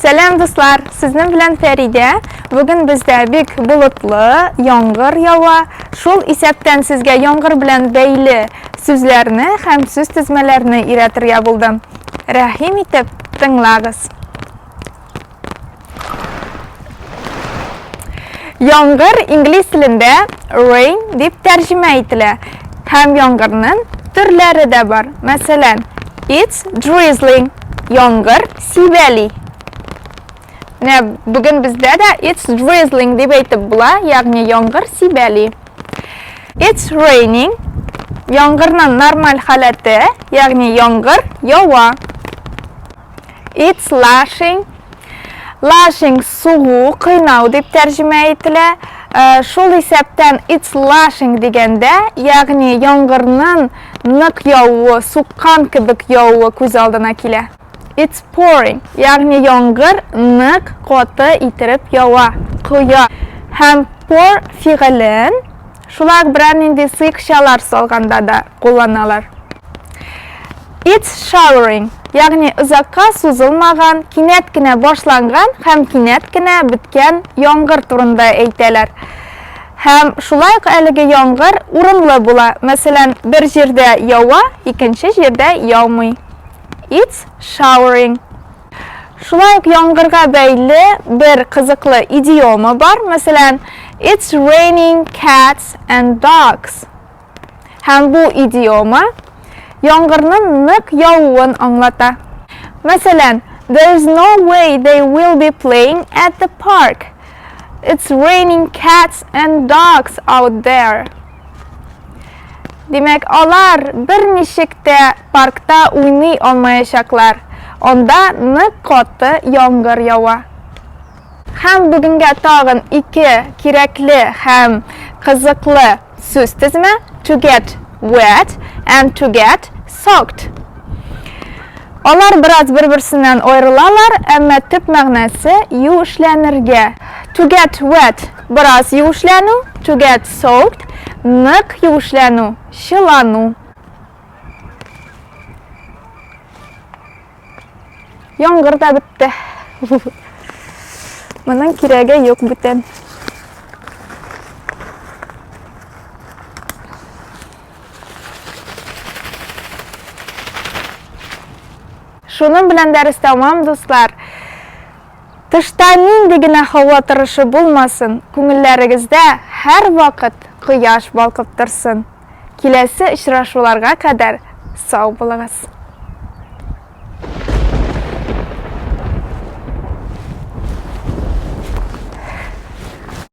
Selam dostlar, sizin bilen Feride. Bugün bizde bik bulutlu, yağmur yağwa. Şol isepten sizge yağmur bilen beyli sözlerini hem söz tizmelerini üretirge buldum. Rahim etip tıngлагыз. Yağmur İngiliz tilinde rain dip tercüme etile. Hem yağmurun türleri de var. Mesela it's drizzling, yağmur sibeli. Bugün bizde de it's drizzling deb aytib bula, ya'ni yağmur sibeli. It's raining, yağmurning normal holati, ya'ni yağmur yog'wa. It's lashing, lashing suvi, qiynav deb terjima etila. Şol esepten it's lashing degende, ya'ni yağmurning niq yovuvi, suqqan kibik yovuvi ko'z oldina kela. It's pouring, ya'ni yağmur niq qoti itirib yog'wa, quya. Hem pour fi'lin shular bilan endi siqshalar solganda da qo'llanalar. It's showering, ya'ni uzoqqa so'zilmagan, kinetgina boshlangan ham kinetgina bitgan yağmur turida aytalar. Hem shulay haligi yağmur o'rinli bo'la. Masalan, bir yerda yog'wa, ikkinchi yerda yog'may. It's showering. Shulay yağmurga beyli bir qiziqli idioma bor. Masalan, it's raining cats and dogs. Hem bu idioma yağmurning niq yog'uvini anglata. Masalan, there's no way they will be playing at the park. It's raining cats and dogs out there. Demek olar bir nechikda parkda o'ynay olmayacaklar. Onda niq qoti yağmur yog'wa. Hem bugunga tag'in ikki kerakli ham qiziqli so'z tizimi: to get wet and to get soaked. Olar biraz bir-birisinden ayrılalar, ama tüp ma'nosi yuvishlanirga. To get wet biraz yuvishlanu, to get soaked niq yuvishlanu, shilanu. Yağmur da bitti. Bunun keragi yo'q butun. Şunun bilen ders tamam dostlar. Tışta nindigina hava tırışı bulmasın. Ko'ngilleringizda her vaqt quyosh balqib tursin. Kelasi uchrashuvlarga qadar sog' bo'linglar.